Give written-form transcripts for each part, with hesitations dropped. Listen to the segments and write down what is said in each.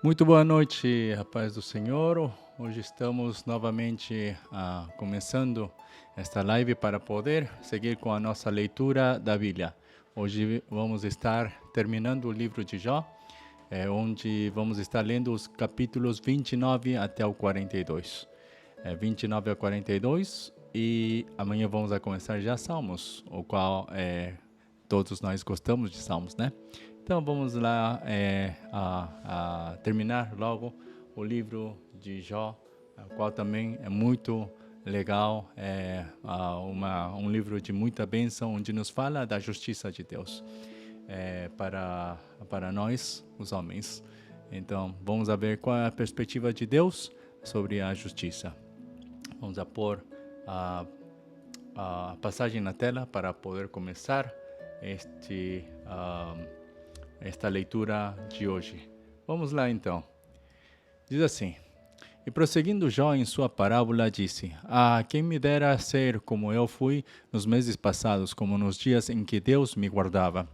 Muito boa noite, a paz do Senhor. Hoje estamos novamente começando esta live para poder seguir com a nossa leitura da Bíblia. Hoje vamos estar terminando o livro de Jó, onde vamos estar lendo os capítulos 29 até o 42. 29 a 42 e amanhã vamos a começar já Salmos, o qual todos nós gostamos de Salmos, né? Então vamos lá a terminar logo o livro de Jó, o qual também é muito legal, um livro de muita bênção, onde nos fala da justiça de Deus para nós, os homens. Então vamos ver qual é a perspectiva de Deus sobre a justiça. Vamos pôr a passagem na tela para poder começar esta leitura de hoje. Vamos lá então. Diz assim: E prosseguindo Jó em sua parábola disse: quem me dera ser como eu fui nos meses passados, como nos dias em que Deus me guardava,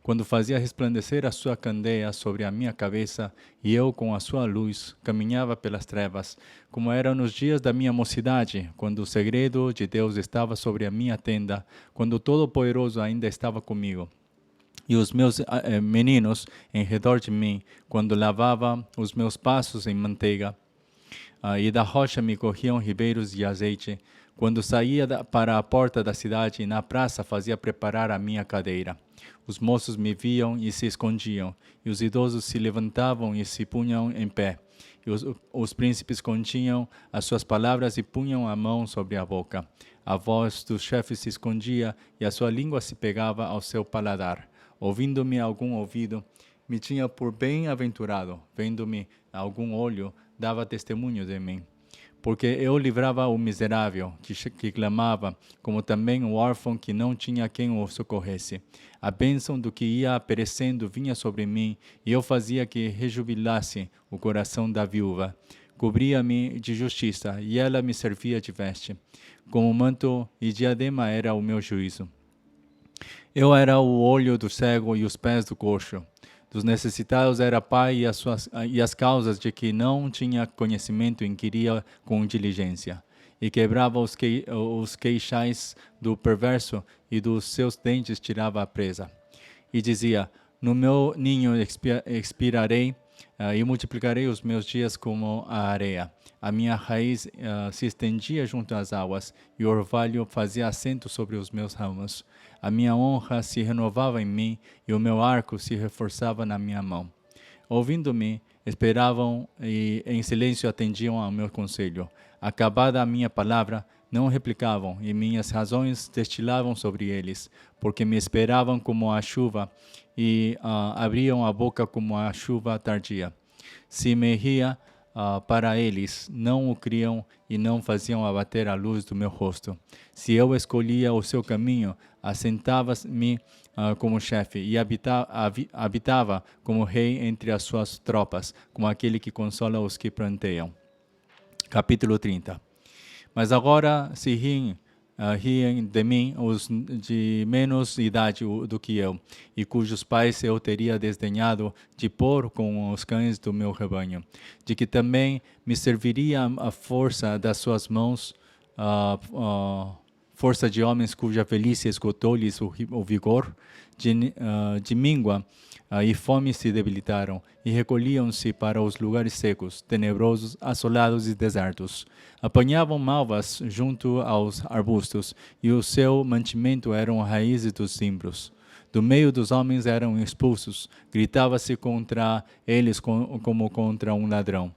quando fazia resplandecer a sua candeia sobre a minha cabeça, e eu com a sua luz caminhava pelas trevas, como era nos dias da minha mocidade, quando o segredo de Deus estava sobre a minha tenda, quando o Todo-Poderoso ainda estava comigo. E os meus meninos em redor de mim, quando lavava os meus passos em manteiga, e da rocha me corriam ribeiros de azeite, quando saía para a porta da cidade e na praça fazia preparar a minha cadeira. Os moços me viam e se escondiam, e os idosos se levantavam e se punham em pé. E os príncipes continham as suas palavras e punham a mão sobre a boca. A voz dos chefes se escondia e a sua língua se pegava ao seu paladar. Ouvindo-me algum ouvido, me tinha por bem-aventurado. Vendo-me algum olho, dava testemunho de mim. Porque eu livrava o miserável, que clamava, como também o órfão que não tinha quem o socorresse. A bênção do que ia perecendo vinha sobre mim, e eu fazia que rejubilasse o coração da viúva. Cobria-me de justiça, e ela me servia de veste. Como manto e diadema era o meu juízo. Eu era o olho do cego e os pés do coxo. Dos necessitados era pai e as causas de que não tinha conhecimento inquiria com diligência. E quebrava os queixais do perverso e dos seus dentes tirava a presa. E dizia: No meu ninho expirarei e multiplicarei os meus dias como a areia. A minha raiz se estendia junto às águas e o orvalho fazia assento sobre os meus ramos. A minha honra se renovava em mim e o meu arco se reforçava na minha mão. Ouvindo-me, esperavam e em silêncio atendiam ao meu conselho. Acabada a minha palavra, não replicavam, e minhas razões destilavam sobre eles, porque me esperavam como a chuva e abriam a boca como a chuva tardia. Se me ria para eles, não o criam e não faziam abater a luz do meu rosto. Se eu escolhia o seu caminho, assentava-me como chefe e habitava como rei entre as suas tropas, como aquele que consola os que planteiam. Capítulo 30. Mas agora se riem de mim os de menos idade do que eu, e cujos pais eu teria desdenhado de pôr com os cães do meu rebanho, de que também me serviria a força das suas mãos, força de homens cuja velhice esgotou-lhes o vigor, de míngua e fome se debilitaram, e recolhiam-se para os lugares secos, tenebrosos, assolados e desertos. Apanhavam malvas junto aos arbustos, e o seu mantimento eram raízes dos zimbros. Do meio dos homens eram expulsos, gritava-se contra eles como contra um ladrão,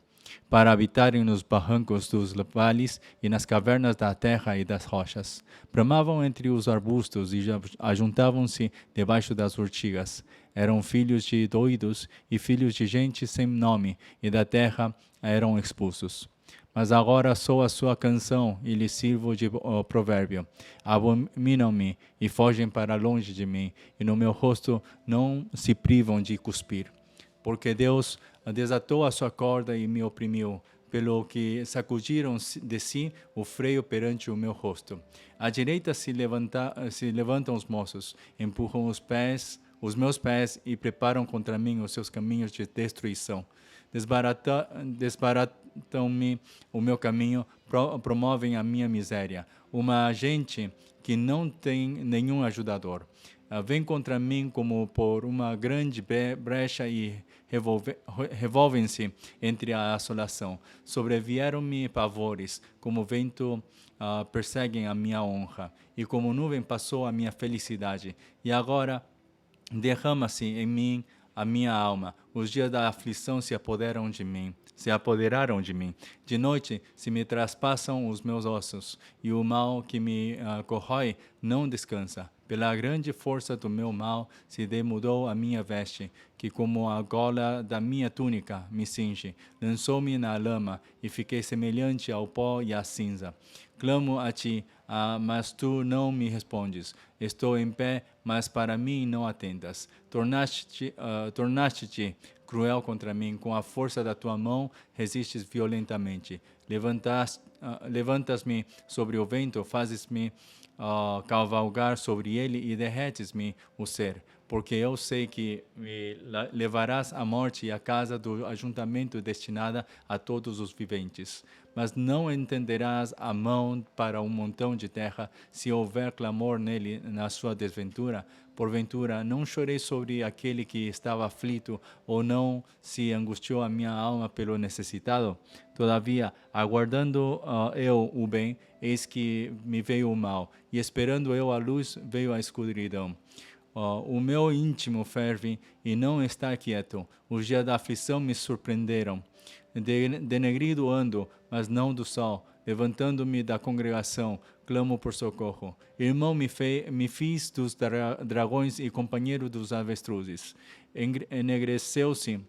para habitarem nos barrancos dos vales e nas cavernas da terra e das rochas. Bramavam entre os arbustos e ajuntavam-se debaixo das urtigas. Eram filhos de doidos e filhos de gente sem nome, e da terra eram expulsos. Mas agora sou a sua canção e lhes sirvo de provérbio. Abominam-me e fogem para longe de mim, e no meu rosto não se privam de cuspir. Porque Deus desatou a sua corda e me oprimiu, pelo que sacudiram de si o freio perante o meu rosto. À direita se levantam os moços, empurram os meus pés e preparam contra mim os seus caminhos de destruição. desbaratam-me o meu caminho, promovem a minha miséria. Uma gente que não tem nenhum ajudador. Vem contra mim como por uma grande brecha e revolvem-se entre a assolação. Sobrevieram-me pavores, como vento perseguem a minha honra, e como nuvem passou a minha felicidade. E agora derrama-se em mim a minha alma. Os dias da aflição se apoderaram de mim. De noite se me traspassam os meus ossos, e o mal que me corrói não descansa. Pela grande força do meu mal se demudou a minha veste, que como a gola da minha túnica me cinge. Lançou-me na lama, e fiquei semelhante ao pó e à cinza. Clamo a ti, mas tu não me respondes. Estou em pé, mas para mim não atentas. Tornaste-te cruel contra mim, com a força da tua mão resistes violentamente. Levantas-me sobre o vento, fazes-me cavalgar sobre ele e derretes-me o ser, porque eu sei que me levarás à morte e à casa do ajuntamento destinada a todos os viventes. Mas não entenderás a mão para um montão de terra, se houver clamor nele na sua desventura. Porventura, não chorei sobre aquele que estava aflito, ou não se angustiou a minha alma pelo necessitado? Todavia, aguardando eu o bem, eis que me veio o mal, e esperando eu a luz, veio a escuridão. O meu íntimo ferve e não está quieto. Os dias da aflição me surpreenderam. Denegrido ando, mas não do sol. Levantando-me da congregação, clamo por socorro. Irmão me fiz dos dragões e companheiro dos avestruzes. Enegreceu-se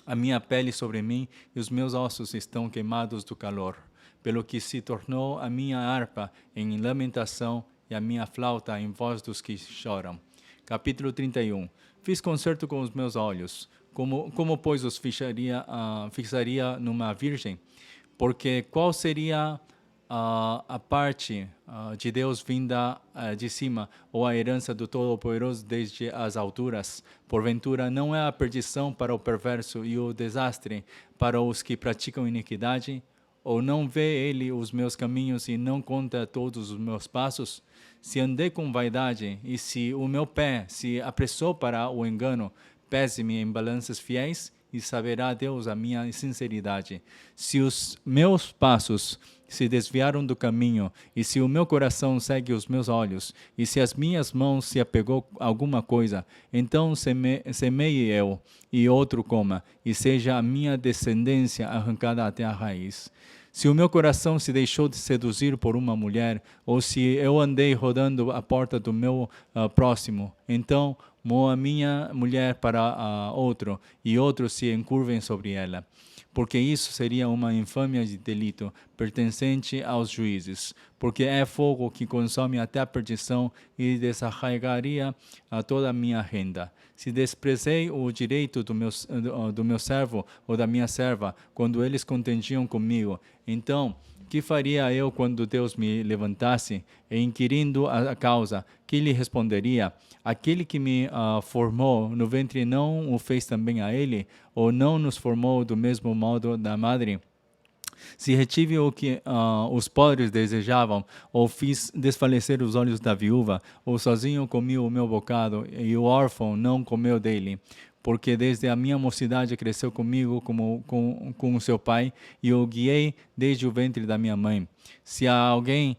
a minha pele sobre mim e os meus ossos estão queimados do calor. Pelo que se tornou a minha harpa em lamentação e a minha flauta em voz dos que choram. Capítulo 31. Fiz concerto com os meus olhos. Como pois, os fixaria numa virgem? Porque qual seria a parte de Deus vinda de cima, ou a herança do Todo-Poderoso desde as alturas? Porventura, não é a perdição para o perverso e o desastre para os que praticam iniquidade? Ou não vê ele os meus caminhos e não conta todos os meus passos? Se andei com vaidade, e se o meu pé se apressou para o engano, pese-me em balanças fiéis, e saberá Deus a minha sinceridade. Se os meus passos se desviaram do caminho, e se o meu coração segue os meus olhos, e se as minhas mãos se apegou a alguma coisa, então semeie eu, e outro coma, e seja a minha descendência arrancada até a raiz. Se o meu coração se deixou de seduzir por uma mulher, ou se eu andei rodando a porta do meu próximo, então moa minha mulher para outro, e outros se encurvem sobre ela. Porque isso seria uma infâmia de delito, pertencente aos juízes. Porque é fogo que consome até a perdição e desarraigaria toda a minha renda. Se desprezei o direito do meu servo ou da minha serva, quando eles contendiam comigo, então que faria eu quando Deus me levantasse? E inquirindo a causa, que lhe responderia? Aquele que me formou no ventre não o fez também a ele? Ou não nos formou do mesmo modo da madre? Se retive o que os pobres desejavam, ou fiz desfalecer os olhos da viúva, ou sozinho comi o meu bocado, e o órfão não comeu dele, porque desde a minha mocidade cresceu comigo com o seu pai, e o guiei desde o ventre da minha mãe. Se há alguém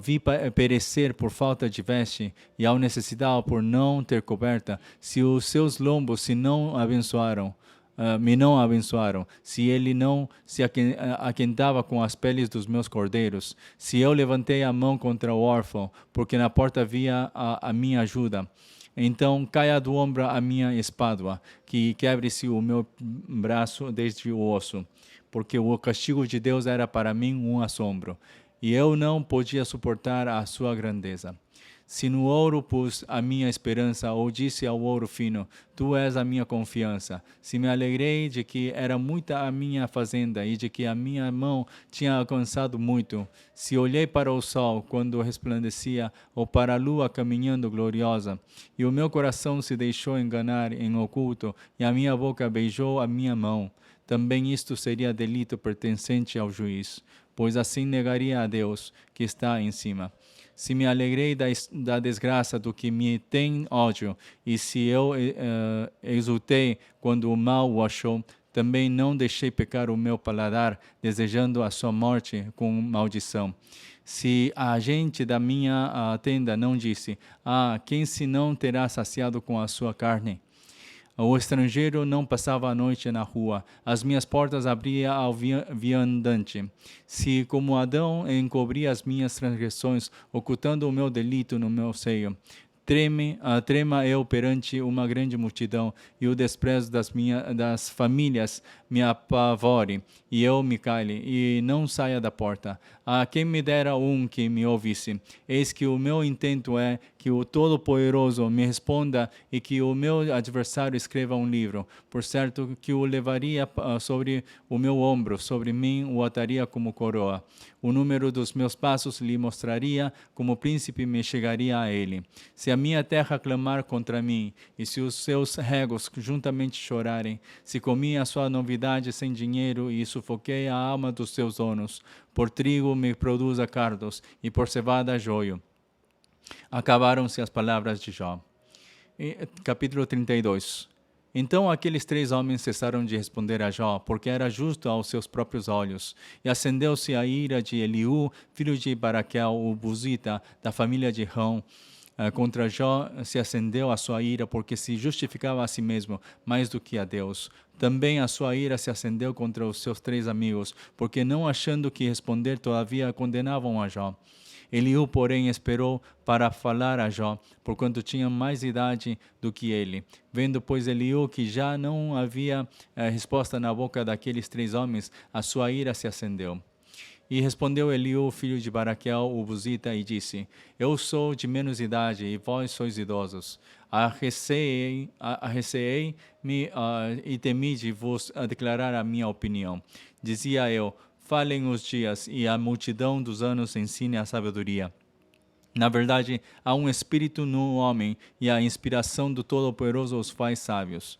vi perecer por falta de veste, e ao necessitado por não ter coberta, se os seus lombos me não abençoaram, se ele não se aquentava com as peles dos meus cordeiros, se eu levantei a mão contra o órfão, porque na porta havia a minha ajuda, então caia do ombro a minha espádua, que quebre-se o meu braço desde o osso, porque o castigo de Deus era para mim um assombro, e eu não podia suportar a sua grandeza. Se no ouro pus a minha esperança, ou disse ao ouro fino, tu és a minha confiança. Se me alegrei de que era muita a minha fazenda, e de que a minha mão tinha alcançado muito. Se olhei para o sol quando resplandecia, ou para a lua caminhando gloriosa, e o meu coração se deixou enganar em oculto, e a minha boca beijou a minha mão. também isto seria delito pertencente ao juiz, pois assim negaria a Deus que está em cima. Se me alegrei da desgraça do que me tem ódio, e se eu exultei quando o mal o achou, também não deixei pecar o meu paladar, desejando a sua morte com maldição. Se a gente da minha tenda não disse, quem se não terá saciado com a sua carne? O estrangeiro não passava a noite na rua, as minhas portas abria ao viandante. Se, como Adão, encobri as minhas transgressões, ocultando o meu delito no meu seio, trema eu perante uma grande multidão, e o desprezo das famílias me apavore, e eu me cale, e não saia da porta. A quem me dera que me ouvisse. Eis que o meu intento é que o Todo-Poderoso me responda e que o meu adversário escreva um livro. Por certo que o levaria sobre o meu ombro, sobre mim o ataria como coroa. O número dos meus passos lhe mostraria, como príncipe me chegaria a ele. Se a minha terra clamar contra mim, e se os seus regos juntamente chorarem, se comi a sua novidade sem dinheiro e sufoquei a alma dos seus donos, por trigo me produza cardos, e por cevada joio. Acabaram-se as palavras de Jó. Capítulo 32. Então aqueles 3 homens cessaram de responder a Jó, porque era justo aos seus próprios olhos. E acendeu-se a ira de Eliú, filho de Baraquel, o Buzita, da família de Rão. Contra Jó se acendeu a sua ira, porque se justificava a si mesmo mais do que a Deus. Também a sua ira se acendeu contra os seus 3 amigos, porque não achando que responder, todavia condenavam a Jó. Eliú, porém, esperou para falar a Jó, porquanto tinha mais idade do que ele. Vendo, pois, Eliú que já não havia resposta na boca daqueles 3 homens, a sua ira se acendeu. E respondeu Eliú, filho de Baraquel, o Buzita, e disse: Eu sou de menos idade, e vós sois idosos. Arreceei-me e temi de vos declarar a minha opinião. Dizia eu: Falem os dias, e a multidão dos anos ensine a sabedoria. Na verdade, há um espírito no homem, e a inspiração do Todo-Poderoso os faz sábios.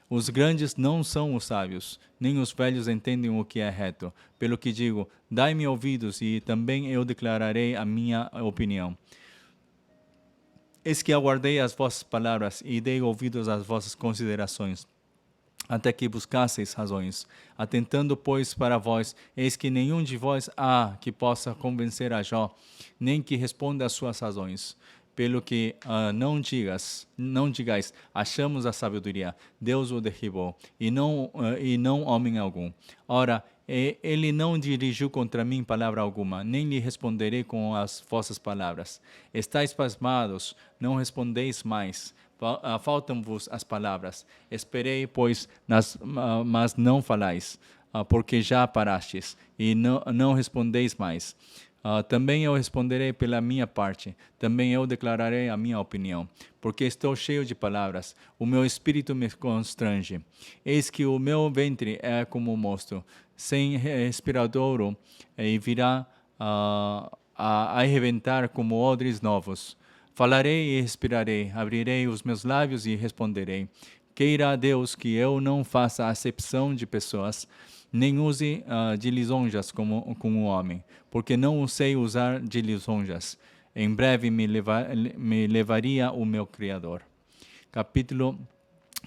Os grandes não são os sábios, nem os velhos entendem o que é reto. Pelo que digo, dai-me ouvidos, e também eu declararei a minha opinião. Eis que aguardei as vossas palavras, e dei ouvidos às vossas considerações, até que buscasseis razões. Atentando, pois, para vós, eis que nenhum de vós há que possa convencer a Jó, nem que responda às suas razões. Pelo que não digais, achamos a sabedoria, Deus o derribou, e não homem algum. Ora, ele não dirigiu contra mim palavra alguma, nem lhe responderei com as vossas palavras. Estais pasmados, não respondeis mais. Faltam-vos as palavras. Esperei, pois, mas não falais, porque já parastes, e não respondeis mais. Também eu responderei pela minha parte, também eu declararei a minha opinião, porque estou cheio de palavras, o meu espírito me constrange. Eis que o meu ventre é como um mosto, sem respiradouro, e virá a arrebentar como odres novos. Falarei e respirarei, abrirei os meus lábios e responderei. Queira Deus que eu não faça acepção de pessoas, nem use de lisonjas como o homem, porque não sei usar de lisonjas. Em breve me levaria o meu Criador. Capítulo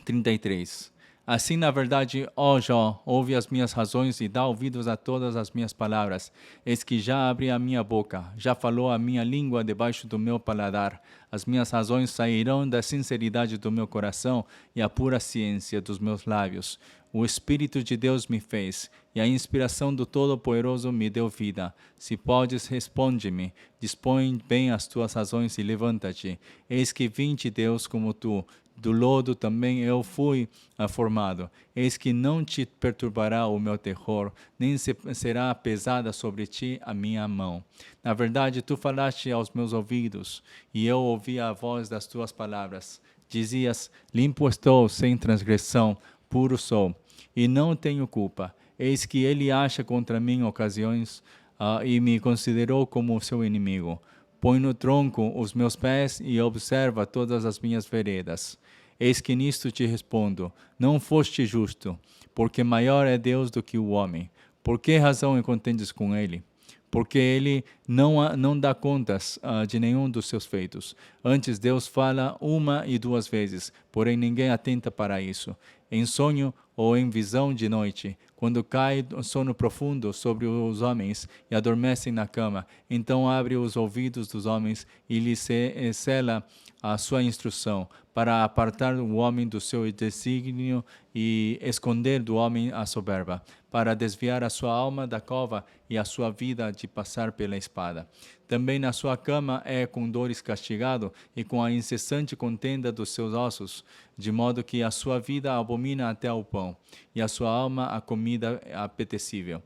33. Assim, na verdade, ó Jó, ouve as minhas razões e dá ouvidos a todas as minhas palavras. Eis que já abri a minha boca, já falou a minha língua debaixo do meu paladar. As minhas razões sairão da sinceridade do meu coração e a pura ciência dos meus lábios. O Espírito de Deus me fez, e a inspiração do Todo-Poderoso me deu vida. Se podes, responde-me. Dispõe bem as tuas razões e levanta-te. Eis que vim de Deus como tu. Do lodo também eu fui formado. Eis que não te perturbará o meu terror, nem será pesada sobre ti a minha mão. Na verdade, tu falaste aos meus ouvidos, e eu ouvi a voz das tuas palavras. Dizias: limpo estou, sem transgressão, puro sou, e não tenho culpa. Eis que ele acha contra mim ocasiões, e me considerou como seu inimigo. Põe no tronco os meus pés e observa todas as minhas veredas. Eis que nisto te respondo: não foste justo, porque maior é Deus do que o homem. Por que razão contendes com ele? Porque ele não dá contas de nenhum dos seus feitos. Antes, Deus fala uma e duas vezes, porém ninguém atenta para isso. Em sonho ou em visão de noite, quando cai sono profundo sobre os homens e adormecem na cama, então abre os ouvidos dos homens e lhes sela a sua instrução, para apartar o homem do seu desígnio e esconder do homem a soberba, para desviar a sua alma da cova e a sua vida de passar pela espada. Também na sua cama é com dores castigado e com a incessante contenda dos seus ossos, de modo que a sua vida abomina até ao pão, e a sua alma a comida apetecível.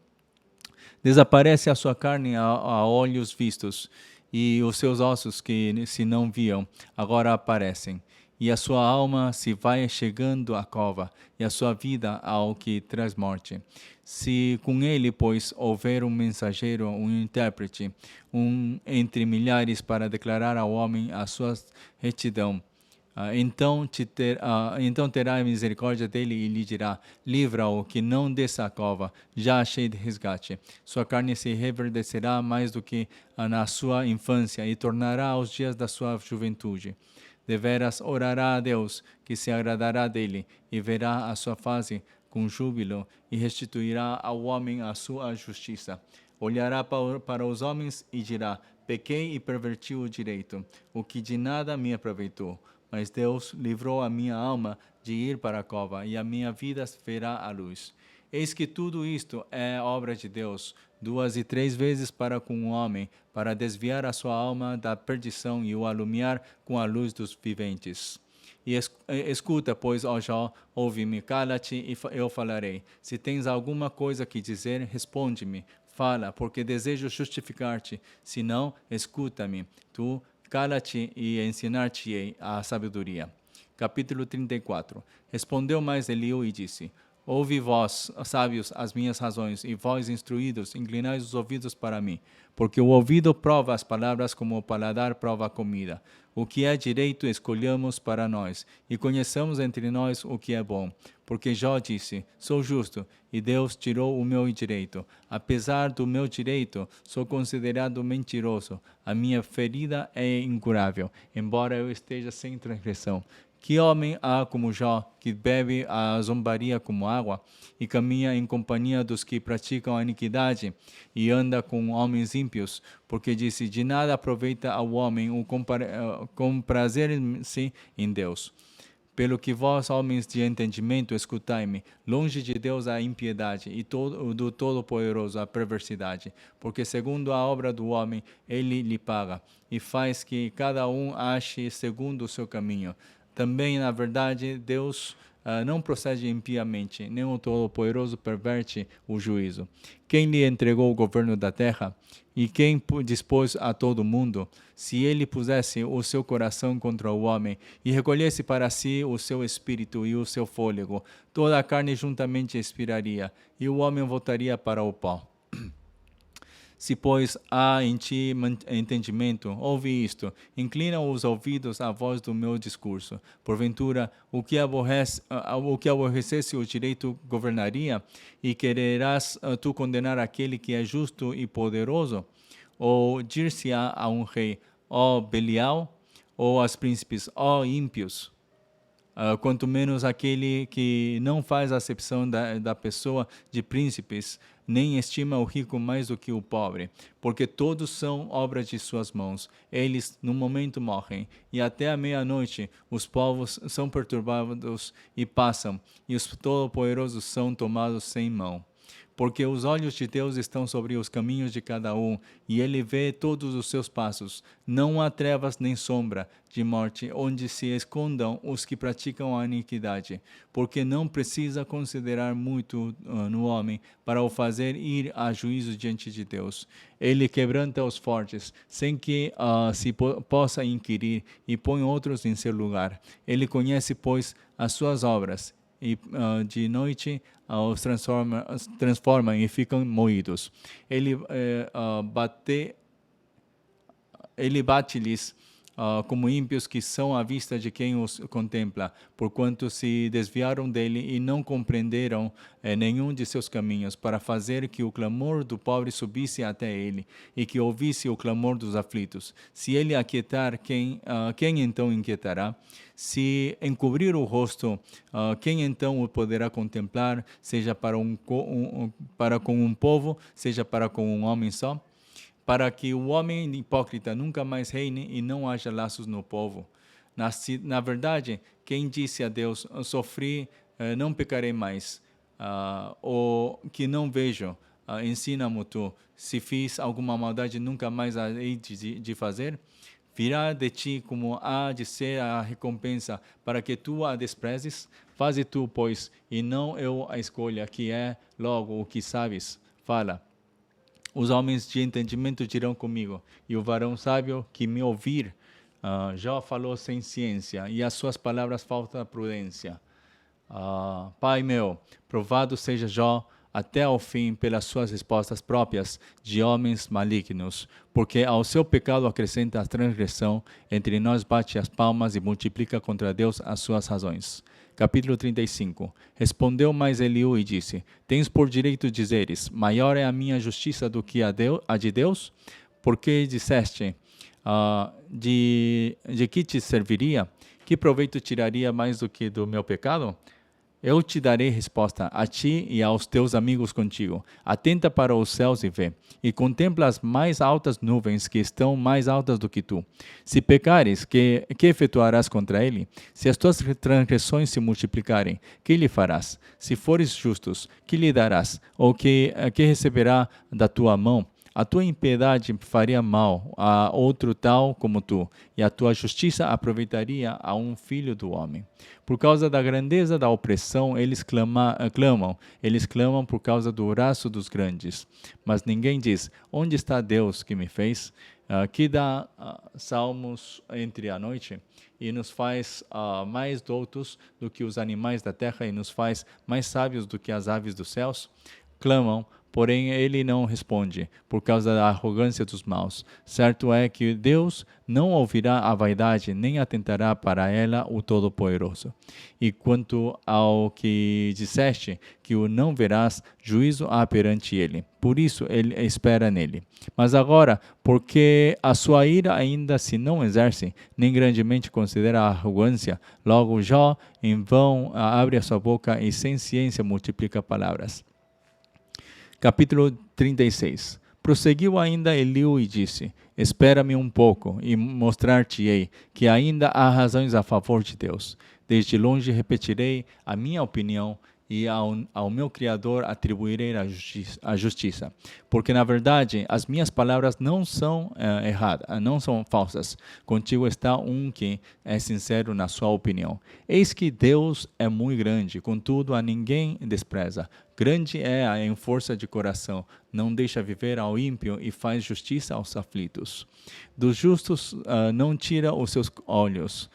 Desaparece a sua carne a olhos vistos, e os seus ossos que se não viam, agora aparecem. E a sua alma se vai chegando à cova, e a sua vida ao que traz morte. Se com ele, pois, houver um mensageiro, um intérprete, entre milhares para declarar ao homem a sua retidão, então terá misericórdia dele e lhe dirá: livra-o, que não desça a cova, já achei de resgate. Sua carne se reverdecerá mais do que na sua infância, e tornará aos dias da sua juventude. Deveras orará a Deus, que se agradará dele, e verá a sua face com júbilo, e restituirá ao homem a sua justiça. Olhará para os homens e dirá: pequei e perverti o direito, o que de nada me aproveitou. Mas Deus livrou a minha alma de ir para a cova, e a minha vida verá a luz. Eis que tudo isto é obra de Deus, 2 e 3 vezes para com o homem, para desviar a sua alma da perdição e o alumiar com a luz dos viventes. E escuta, pois, ó Jó, ouve-me, cala-te e eu falarei. Se tens alguma coisa que dizer, responde-me. Fala, porque desejo justificar-te. Se não, escuta-me. Tu cala-te e ensinar-te-ei a sabedoria. Capítulo 34. Respondeu mais Eliú e disse: ouve vós, sábios, as minhas razões, e vós, instruídos, inclinai os ouvidos para mim. Porque o ouvido prova as palavras como o paladar prova a comida. O que é direito escolhamos para nós, e conheçamos entre nós o que é bom. Porque Jó disse: sou justo, e Deus tirou o meu direito. Apesar do meu direito, sou considerado mentiroso. A minha ferida é incurável, embora eu esteja sem transgressão. Que homem há como Jó, que bebe a zombaria como água, e caminha em companhia dos que praticam a iniquidade, e anda com homens ímpios? Porque disse: de nada aproveita ao homem o comprazer-se em Deus. Pelo que vós, homens de entendimento, escutai-me. Longe de Deus a impiedade, e do Todo-Poderoso a perversidade. Porque segundo a obra do homem, ele lhe paga, e faz que cada um ache segundo o seu caminho. Também, na verdade, Deus não procede impiamente, nem o Todo-Poderoso perverte o juízo. Quem lhe entregou o governo da terra? E quem dispôs a todo o mundo? Se ele pusesse o seu coração contra o homem, e recolhesse para si o seu espírito e o seu fôlego, toda a carne juntamente expiraria, e o homem voltaria para o pó. Se, pois, há em ti entendimento, ouve isto, inclina os ouvidos à voz do meu discurso. Porventura, o que aborrecesse o direito governaria, e quererás tu condenar aquele que é justo e poderoso? Ou dir-se-á a um rei: ó Belial, ou aos príncipes: ó ímpios? Quanto menos aquele que não faz acepção da pessoa de príncipes, nem estima o rico mais do que o pobre, porque todos são obra de suas mãos. Eles, no momento, morrem, e até a meia-noite os povos são perturbados e passam, e os todo-poderosos são tomados sem mão. Porque os olhos de Deus estão sobre os caminhos de cada um, e ele vê todos os seus passos. Não há trevas nem sombra de morte onde se escondam os que praticam a iniquidade, porque não precisa considerar muito no homem para o fazer ir a juízo diante de Deus. Ele quebranta os fortes, sem que se possa inquirir, e põe outros em seu lugar. Ele conhece, pois, as suas obras, e de noite os transforma e ficam moídos. Ele bate-lhes como ímpios que são à vista de quem os contempla, porquanto se desviaram dele e não compreenderam nenhum de seus caminhos, para fazer que o clamor do pobre subisse até ele, e que ouvisse o clamor dos aflitos. Se ele aquietar, quem então inquietará? Se encobrir o rosto, quem então o poderá contemplar, seja para com um povo, seja para com um homem só? Para que o homem hipócrita nunca mais reine e não haja laços no povo. Na verdade, quem disse a Deus, sofri, não pecarei mais, ou que não vejo, ensina-me tu, se fiz alguma maldade, nunca mais hei de fazer? Virá de ti como há de ser a recompensa, para que tu a desprezes? Faze tu, pois, e não eu a escolha, que é logo o que sabes. Fala. Os homens de entendimento dirão comigo, e o varão sábio que me ouvir, Jó falou sem ciência, e as suas palavras falta prudência. Pai meu, provado seja Jó até ao fim pelas suas respostas próprias de homens malignos, porque ao seu pecado acrescenta a transgressão, entre nós bate as palmas e multiplica contra Deus as suas razões. Capítulo 35. Respondeu mais Eliú e disse: Tens por direito dizeres, maior é a minha justiça do que a de Deus? Porque disseste, de que te serviria? Que proveito tiraria mais do que do meu pecado? Eu te darei resposta a ti e aos teus amigos contigo. Atenta para os céus e vê, e contempla as mais altas nuvens que estão mais altas do que tu. Se pecares, que efetuarás contra ele? Se as tuas transgressões se multiplicarem, que lhe farás? Se fores justos, que lhe darás? Ou que receberá da tua mão? A tua impiedade faria mal a outro tal como tu, e a tua justiça aproveitaria a um filho do homem. Por causa da grandeza da opressão, eles clamam por causa do braço dos grandes. Mas ninguém diz, onde está Deus que me fez? Que dá salmos entre a noite, e nos faz mais doutos do que os animais da terra, e nos faz mais sábios do que as aves dos céus? Clamam, porém ele não responde, por causa da arrogância dos maus. Certo é que Deus não ouvirá a vaidade, nem atentará para ela o Todo-Poderoso. E quanto ao que disseste, que o não verás, juízo há perante ele. Por isso ele espera nele. Mas agora, porque a sua ira ainda se não exerce, nem grandemente considera a arrogância, logo Jó em vão abre a sua boca e sem ciência multiplica palavras. Capítulo 36. Prosseguiu ainda Eliú e disse, espera-me um pouco e mostrar-te-ei que ainda há razões a favor de Deus. Desde longe repetirei a minha opinião e ao meu Criador atribuirei a justiça. Porque, na verdade, as minhas palavras não são erradas, não são falsas. Contigo está um que é sincero na sua opinião. Eis que Deus é muito grande, contudo a ninguém despreza. Grande é em força de coração, não deixa viver ao ímpio e faz justiça aos aflitos. Dos justos não tira os seus olhos,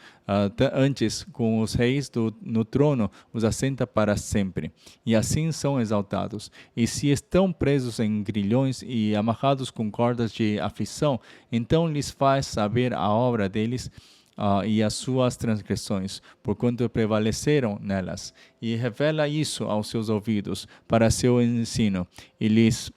antes com os reis no trono os assenta para sempre, e assim são exaltados. E se estão presos em grilhões e amarrados com cordas de aflição, então lhes faz saber a obra deles, e as suas transgressões, porquanto prevaleceram nelas, e revela isso aos seus ouvidos para seu ensino, e lhes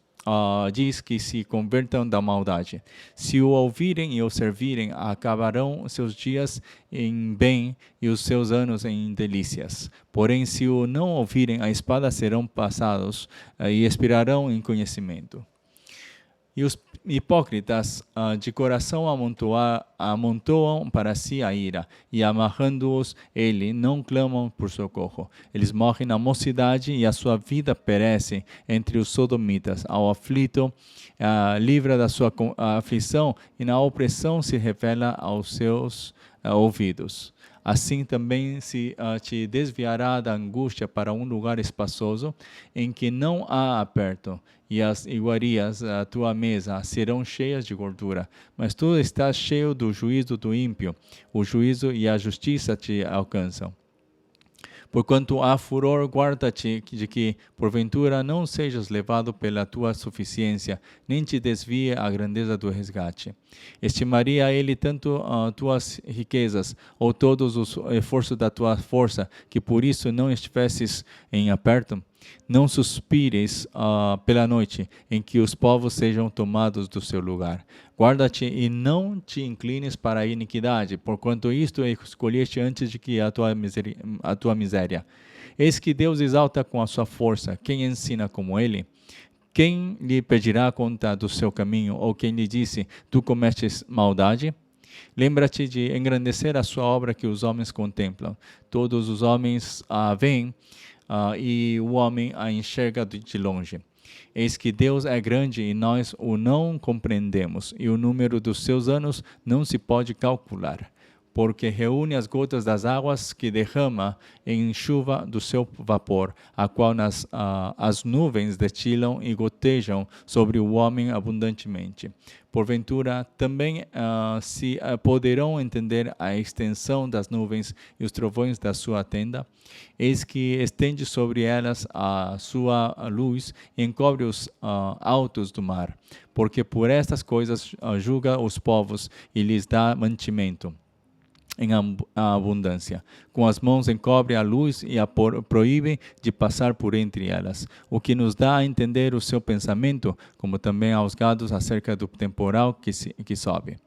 diz que se convertam da maldade. Se o ouvirem e o servirem, acabarão seus dias em bem e os seus anos em delícias. Porém, se o não ouvirem, a espada serão passados e expirarão em conhecimento. E os hipócritas de coração amontoam para si a ira, e amarrando-os ele, não clamam por socorro. Eles morrem na mocidade, e a sua vida perece entre os sodomitas. Ao aflito, livra da sua aflição, e na opressão se revela aos seus ouvidos. Assim também se te desviará da angústia para um lugar espaçoso, em que não há aperto, e as iguarias à tua mesa serão cheias de gordura. Mas tu estás cheio do juízo do ímpio, o juízo e a justiça te alcançam. Porquanto há furor, guarda-te de que, porventura, não sejas levado pela tua suficiência, nem te desvie a grandeza do resgate. Estimaria ele tanto tuas riquezas, ou todos os esforços da tua força, que por isso não estivesses em aperto? Não suspires pela noite, em que os povos sejam tomados do seu lugar. Guarda-te e não te inclines para a iniquidade, porquanto isto escolheste antes de que a tua miséria. Eis que Deus exalta com a sua força quem ensina como ele. Quem lhe pedirá conta do seu caminho, ou quem lhe disse, tu cometes maldade? Lembra-te de engrandecer a sua obra que os homens contemplam. Todos os homens a veem, e o homem a enxerga de longe. Eis que Deus é grande e nós o não compreendemos, e o número dos seus anos não se pode calcular, porque reúne as gotas das águas que derrama em chuva do seu vapor, a qual as nuvens destilam e gotejam sobre o homem abundantemente. Porventura, também se poderão entender a extensão das nuvens e os trovões da sua tenda? Eis que estende sobre elas a sua luz e encobre os altos do mar, porque por estas coisas julga os povos e lhes dá mantimento em abundância. Com as mãos encobre a luz e a proíbe de passar por entre elas, o que nos dá a entender o seu pensamento, como também aos gados acerca do temporal que sobe.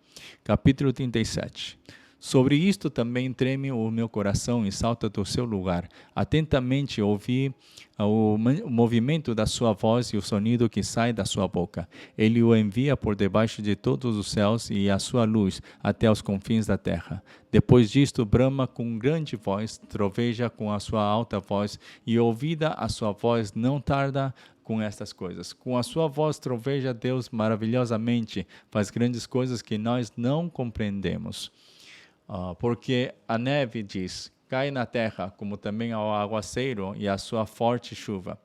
Capítulo 37. Sobre isto também treme o meu coração e salta do seu lugar. Atentamente ouvi o movimento da sua voz e o sonido que sai da sua boca. Ele o envia por debaixo de todos os céus e a sua luz até os confins da terra. Depois disto, brama com grande voz, troveja com a sua alta voz, e ouvida a sua voz, não tarda com estas coisas. Com a sua voz troveja Deus maravilhosamente, faz grandes coisas que nós não compreendemos. Porque a neve diz, cai na terra, como também ao aguaceiro e a sua forte chuva.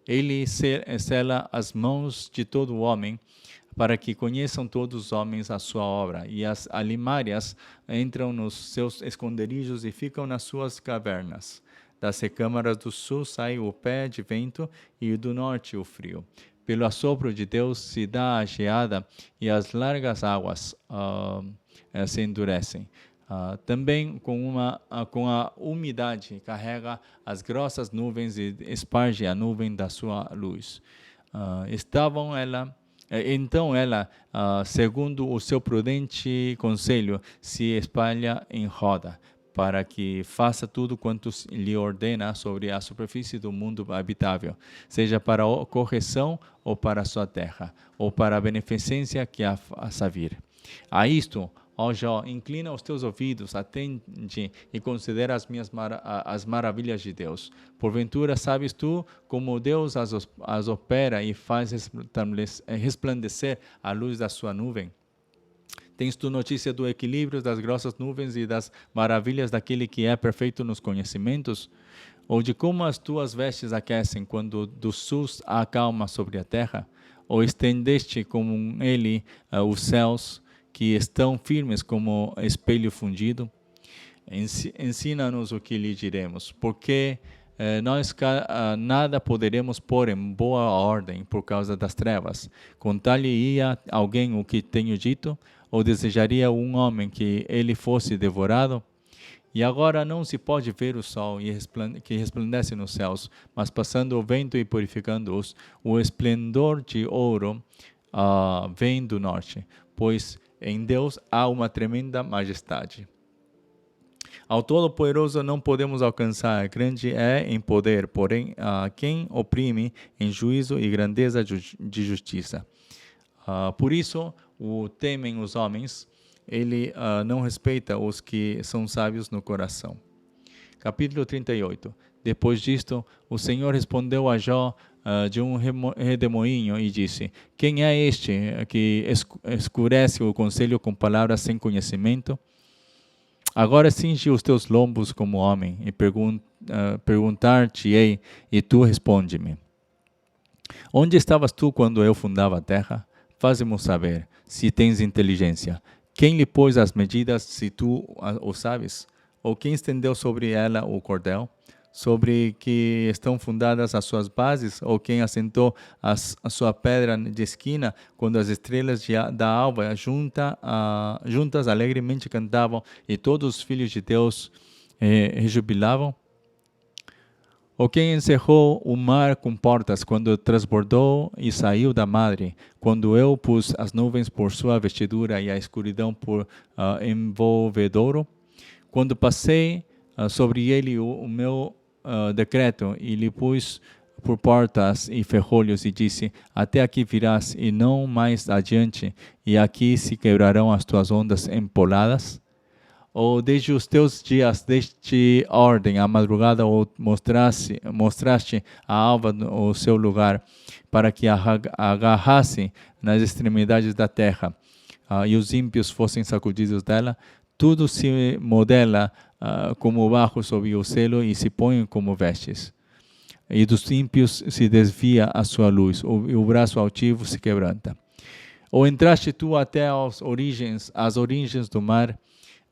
Ele sela as mãos de todo homem, para que conheçam todos os homens a sua obra, e as alimárias entram nos seus esconderijos e ficam nas suas cavernas. Das recâmaras do sul sai o pé de vento, e do norte o frio. Pelo assopro de Deus se dá a geada, e as largas águas se endurecem. Também com a umidade carrega as grossas nuvens e esparge a nuvem da sua luz. Então ela, segundo o seu prudente conselho, se espalha em roda, para que faça tudo quanto lhe ordena sobre a superfície do mundo habitável, seja para a correção ou para a sua terra, ou para a beneficência que há a vir. A isto, ó Jó, inclina os teus ouvidos, atende e considera as maravilhas de Deus. Porventura sabes tu como Deus as opera e faz resplandecer a luz da sua nuvem? Tens tu notícia do equilíbrio das grossas nuvens e das maravilhas daquele que é perfeito nos conhecimentos? Ou de como as tuas vestes aquecem quando do sul há calma sobre a terra? Ou estendeste como ele os céus, que estão firmes como espelho fundido? Ensina-nos o que lhe diremos, porque nós nada poderemos pôr em boa ordem por causa das trevas. Contar-lhe-ia alguém o que tenho dito? Ou desejaria um homem que ele fosse devorado? E agora não se pode ver o sol que resplandece nos céus, mas passando o vento e purificando-os, o esplendor de ouro vem do norte, pois em Deus há uma tremenda majestade. Ao Todo-Poderoso não podemos alcançar, grande é em poder, porém quem oprime em juízo e grandeza de justiça. Por isso o temem os homens, ele não respeita os que são sábios no coração. Capítulo 38. Depois disto, o Senhor respondeu a Jó de um redemoinho e disse: quem é este que escurece o conselho com palavras sem conhecimento? Agora cinge os teus lombos como homem e perguntar-te-ei, e tu responde-me. Onde estavas tu quando eu fundava a terra? Faze-mo saber, se tens inteligência. Quem lhe pôs as medidas, se tu o sabes? Ou quem estendeu sobre ela o cordel? Sobre que estão fundadas as suas bases? Ou quem assentou a sua pedra de esquina, quando as estrelas da alva juntas alegremente cantavam e todos os filhos de Deus rejubilavam? Ou quem encerrou o mar com portas, quando transbordou e saiu da madre, quando eu pus as nuvens por sua vestidura e a escuridão por envolvedouro? Quando passei sobre ele o meu decreto e lhe pus por portas e ferrolhos e disse: até aqui virás e não mais adiante, e aqui se quebrarão as tuas ondas empoladas? Ou desde os teus dias deste ordem, a madrugada, ou mostraste a alva o seu lugar, para que agarrasse nas extremidades da terra, e os ímpios fossem sacudidos dela? Tudo se modela como barro sob o selo e se põe como vestes. E dos ímpios se desvia a sua luz, e o braço altivo se quebranta. Ou entraste tu até as origens do mar,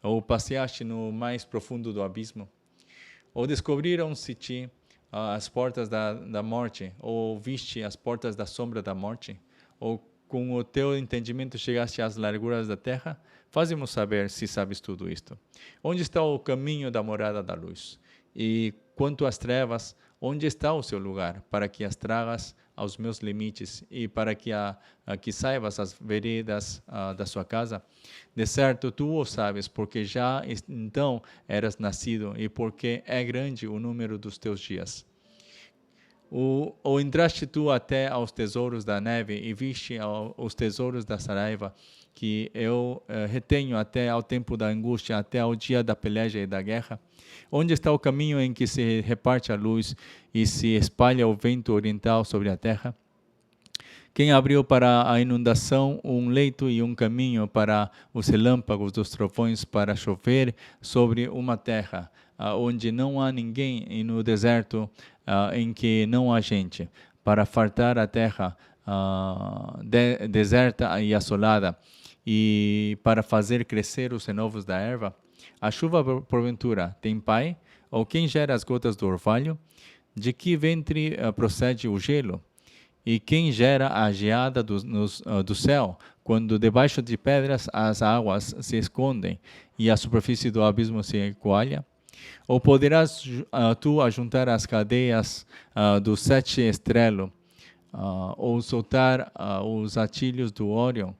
ou passeaste no mais profundo do abismo? Ou descobriram-se-te as portas da morte, ou viste as portas da sombra da morte? Ou com o teu entendimento chegaste às larguras da terra? Faze-mo saber se sabes tudo isto. Onde está o caminho da morada da luz? E quanto às trevas, onde está o seu lugar, para que as tragas aos meus limites e para que saibas as veredas da sua casa? De certo, tu o sabes, porque já então eras nascido e porque é grande o número dos teus dias. Ou entraste tu até aos tesouros da neve e viste os tesouros da saraiva, que eu retenho até ao tempo da angústia, até ao dia da peleja e da guerra? Onde está o caminho em que se reparte a luz e se espalha o vento oriental sobre a terra? Quem abriu para a inundação um leito e um caminho para os relâmpagos dos trovões, para chover sobre uma terra onde não há ninguém, e no deserto em que não há gente, para fartar a terra deserta e assolada, e para fazer crescer os renovos da erva? A chuva, porventura, tem pai? Ou quem gera as gotas do orvalho? De que ventre procede o gelo? E quem gera a geada do céu, quando debaixo de pedras as águas se escondem e a superfície do abismo se coalha? Ou poderás tu ajuntar as cadeias do sete estrelo, ou soltar os atilhos do Órion,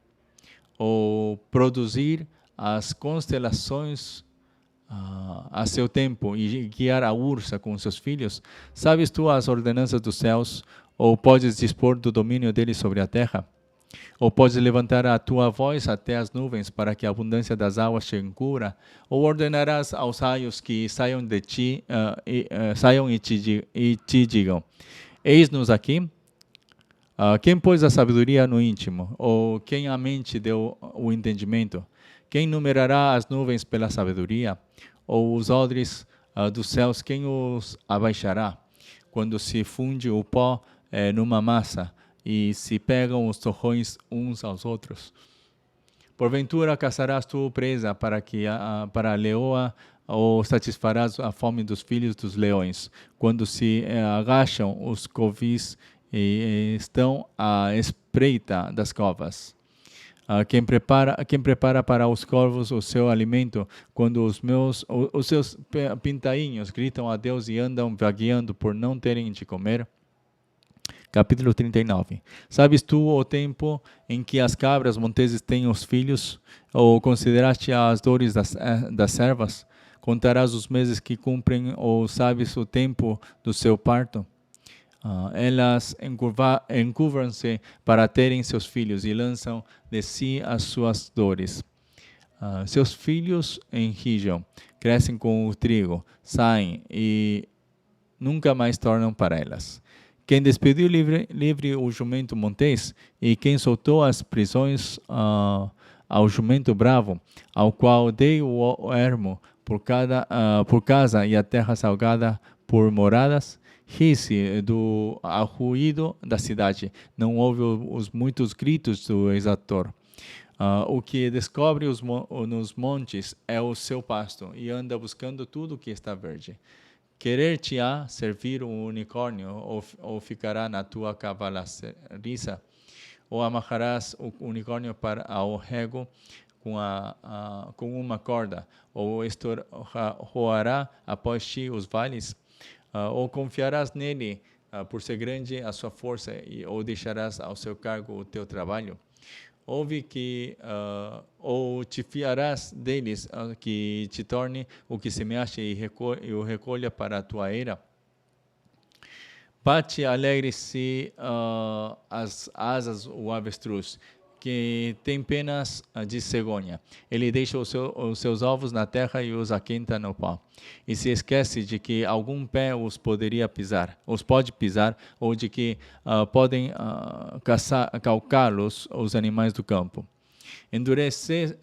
ou produzir as constelações a seu tempo e guiar a ursa com seus filhos? Sabes tu as ordenanças dos céus, ou podes dispor do domínio deles sobre a terra? Ou podes levantar a tua voz até as nuvens, para que a abundância das águas te encubra? Ou ordenarás aos raios que saiam de ti, saiam e te digam: eis-nos aqui? Quem pôs a sabedoria no íntimo? Ou quem à mente deu o entendimento? Quem numerará as nuvens pela sabedoria? Ou os odres dos céus, quem os abaixará? Quando se funde o pó numa massa, e se pegam os torrões uns aos outros? Porventura caçarás tu presa para a leoa, ou satisfarás a fome dos filhos dos leões, quando se agacham os covis e estão à espreita das covas? Quem prepara para os corvos o seu alimento, quando os seus pintainhos gritam a Deus e andam vagueando por não terem de comer? Capítulo 39. Sabes tu o tempo em que as cabras monteses têm os filhos? Ou consideraste as dores das servas? Contarás os meses que cumprem, ou sabes o tempo do seu parto? Elas encurvam-se para terem seus filhos e lançam de si as suas dores. Seus filhos enrijam, crescem com o trigo, saem e nunca mais tornam para elas. Quem despediu livre o jumento montês, e quem soltou as prisões ao jumento bravo, ao qual dei o ermo por casa e a terra salgada por moradas? Ri-se do arruído da cidade, não ouve os muitos gritos do exator. O que descobre nos montes é o seu pasto e anda buscando tudo que está verde. Querer-te-á servir um unicórnio ou ficará na tua cavalariça? Ou amarrarás o unicórnio ao rego com uma corda? Ou estorroará após ti os vales? Ou confiarás nele por ser grande a sua força, ou deixarás ao seu cargo o teu trabalho? Ou te fiarás deles, que te torne o que semeaste e o recolha para a tua era? Bate alegre-se as asas o avestruz, que tem penas de cegonha. Ele deixa os seus ovos na terra e os aquenta no pó. E se esquece de que algum pé os pode pisar, ou de que podem calcá-los os animais do campo. Endurece-se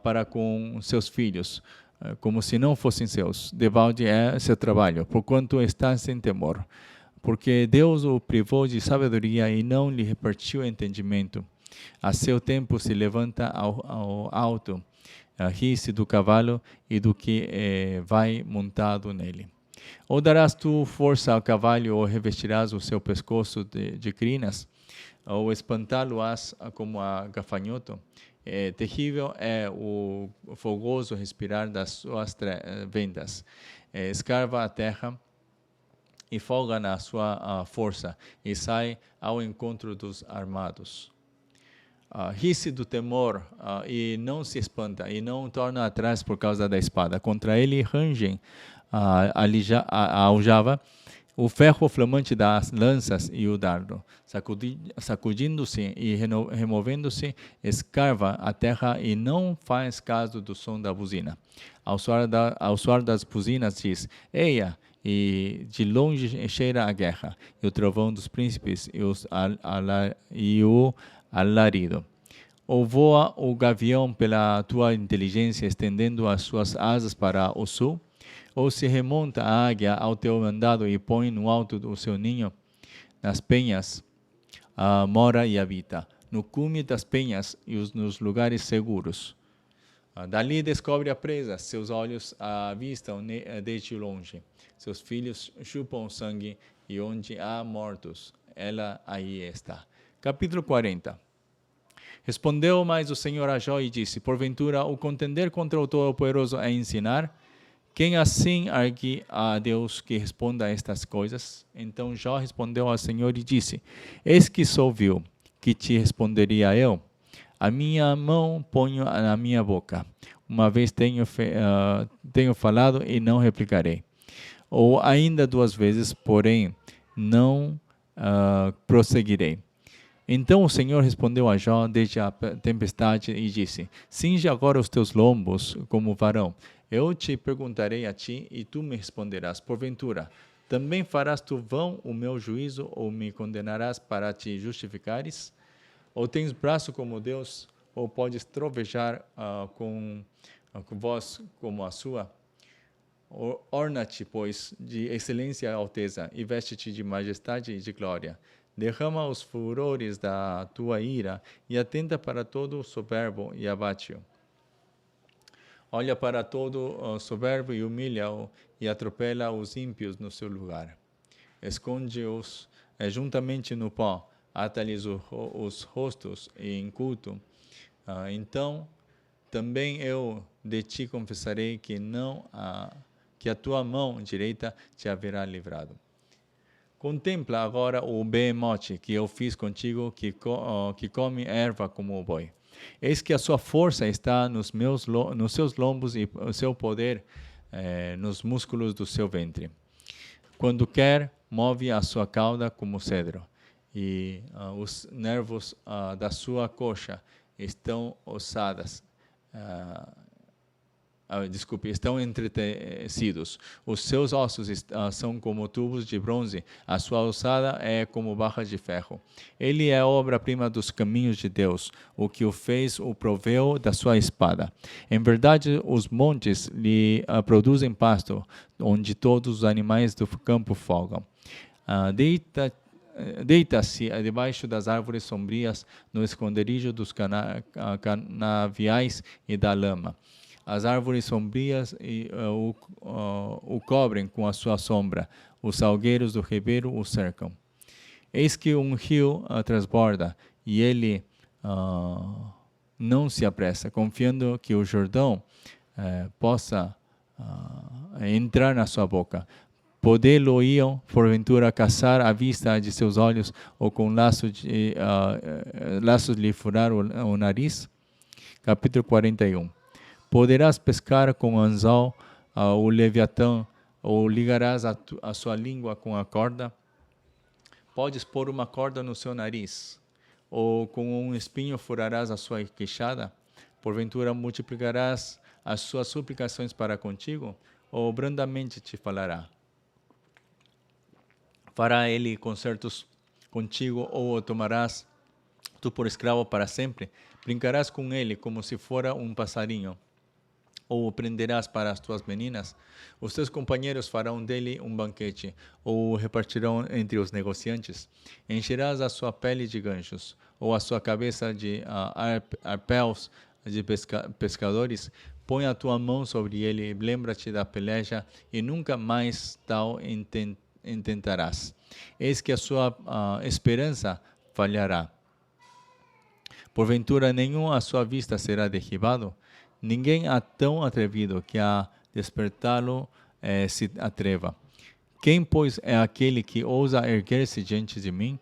para com seus filhos, como se não fossem seus. Debalde é seu trabalho, porquanto está sem temor. Porque Deus o privou de sabedoria e não lhe repartiu entendimento. A seu tempo se levanta ao alto, ri-se do cavalo e do que vai montado nele. Ou darás tu força ao cavalo, ou revestirás o seu pescoço de crinas, ou espantá-lo-ás como a gafanhoto? Terrível é o fogoso respirar das suas vendas. Escarva a terra e folga na sua força, e sai ao encontro dos armados. Ri-se do temor e não se espanta, e não torna atrás por causa da espada. Contra ele rangem a aljava, o ferro flamante das lanças e o dardo. Sacudindo-se e removendo-se, escarva a terra e não faz caso do som da buzina. Ao soar das buzinas diz: eia! E de longe cheira a guerra, e o trovão dos príncipes e o alarido. Ou voa o gavião pela tua inteligência, estendendo as suas asas para o sul? Ou se remonta a águia ao teu mandado e põe no alto o seu ninho? Nas penhas mora e habita, no cume das penhas e nos lugares seguros. Dali descobre a presa, seus olhos a avistam desde longe. Seus filhos chupam sangue, e onde há mortos, ela aí está. Capítulo 40. Respondeu mais o Senhor a Jó e disse: porventura, o contender contra o Todo-Poderoso é ensinar? Quem assim argue a Deus que responda a estas coisas? Então Jó respondeu ao Senhor e disse: eis que sou vil, que te responderia eu? A minha mão ponho na minha boca. Uma vez tenho falado e não replicarei. Ou ainda 2 vezes, porém não prosseguirei. Então o Senhor respondeu a Jó desde a tempestade e disse: cinge agora os teus lombos como varão. Eu te perguntarei a ti e tu me responderás. Porventura, também farás tu vão o meu juízo, ou me condenarás para te justificares? Ou tens braço como Deus, ou podes trovejar com voz como a sua? Orna-te, pois, de excelência e alteza, e veste-te de majestade e de glória. Derrama os furores da tua ira, e atenta para todo soberbo e abate-o. Olha para todo soberbo e humilha-o, e atropela os ímpios no seu lugar. Esconde-os juntamente no pó, ata-lhes os rostos e inculto. Então também eu de ti confessarei que a tua mão direita te haverá livrado. Contempla agora o behemote que eu fiz contigo, que come erva como o boi. Eis que a sua força está nos seus lombos, e o seu poder nos músculos do seu ventre. Quando quer, move a sua cauda como cedro, e os nervos da sua coxa estão estão entretecidos. Os seus ossos são como tubos de bronze, a sua ossada é como barras de ferro. Ele é obra-prima dos caminhos de Deus. O que o fez o proveu da sua espada. Em verdade, os montes lhe produzem pasto, onde todos os animais do campo folgam. deita-se debaixo das árvores sombrias, no esconderijo dos canaviais e da lama. As árvores sombrias o cobrem com a sua sombra, os salgueiros do ribeiro o cercam. Eis que um rio transborda, e ele não se apressa, confiando que o Jordão possa entrar na sua boca. Podê-lo-iam, porventura, caçar à vista de seus olhos, ou com laços lhe furar o nariz? Capítulo 41. Poderás pescar com anzol o leviatã, ou ligarás a sua língua com a corda? Podes pôr uma corda no seu nariz, ou com um espinho furarás a sua queixada? Porventura multiplicarás as suas suplicações para contigo, ou brandamente te falará? Fará ele concertos contigo, ou o tomarás tu por escravo para sempre? Brincarás com ele como se fora um passarinho, ou o prenderás para as tuas meninas? Os teus companheiros farão dele um banquete, ou o repartirão entre os negociantes? Encherás a sua pele de ganchos, ou a sua cabeça de arpéus de pescadores? Põe a tua mão sobre ele, lembra-te da peleja, e nunca mais tal intentarás. Eis que a sua esperança falhará. Porventura nenhum à sua vista será derribado? Ninguém há tão atrevido que a despertá-lo se atreva. Quem, pois, é aquele que ousa erguer-se diante de mim?